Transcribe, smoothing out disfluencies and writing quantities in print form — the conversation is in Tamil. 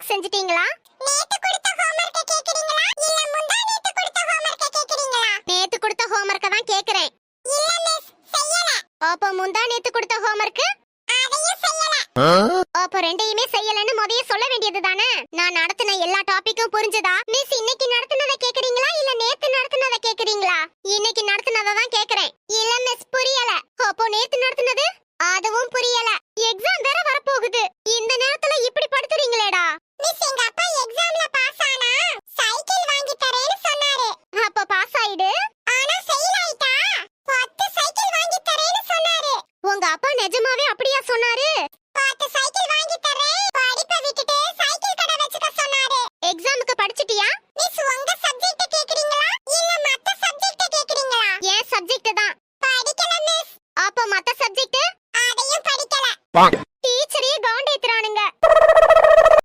செஞ்சிட்டீங்களா? நேத்து கொடுத்த ஹோம்வொர்க்க கேக்குறீங்களா இல்ல முந்தா நேத்து கொடுத்த ஹோம்வொர்க்க கேக்குறீங்களா? நேத்து கொடுத்த ஹோம்வொர்க்க தான் கேக்குறேன். இல்ல மிஸ், செய்யல. அப்ப முந்தா நேத்து கொடுத்த ஹோம்வொர்க் அதையும் செய்யல. அப்ப ரெண்டையுமே செய்யலன்னு முதல்ல சொல்ல வேண்டியது தானே? நான் நடத்தின எல்லா டாபிக்கும் புரிஞ்சதா? மிஸ் இன்னைக்கு நடத்தினத கேக்குறீங்களா இல்ல நேத்து நடத்தினத கேக்குறீங்களா? இன்னைக்கு நடத்தினத தான் கேக்குறேன். இல்ல மிஸ், புரியல. அப்போ நேத்து நடத்தினது அதுவும் புரியல. எக்ஸாம் வேற வர போகுது. இந்த நேரத்துல இப்படி படுத்துறீங்களேடா? மிஸ், எங்க அப்பா எக்ஸாம்ல பாஸ் ஆனா சைக்கிள் வாங்கி தரேன்னு சொன்னாரு. அப்ப பாஸ் ஆயிடு. ஆனா ஃபெயில் ஆயிட்டா 10 சைக்கிள் வாங்கி தரேன்னு சொன்னாரு. உங்க அப்பா நிஜமாவே அப்படியா சொன்னாரு? 10 சைக்கிள் வாங்கி தரேன், படிப்பை விட்டுட்டு சைக்கிள் கடை வச்சுக்க சொன்னாரு. எக்ஸாமுக்கு படிச்சிட்டியா? மிஸ், உங்க சப்ஜெக்ட் கேக்குறீங்களா இல்ல மத்த சப்ஜெக்ட் கேக்குறீங்களா? ஏன் சப்ஜெக்ட் தான். படிக்கல மிஸ். அப்ப மத்த சப்ஜெக்ட் அதையும் படிக்கல.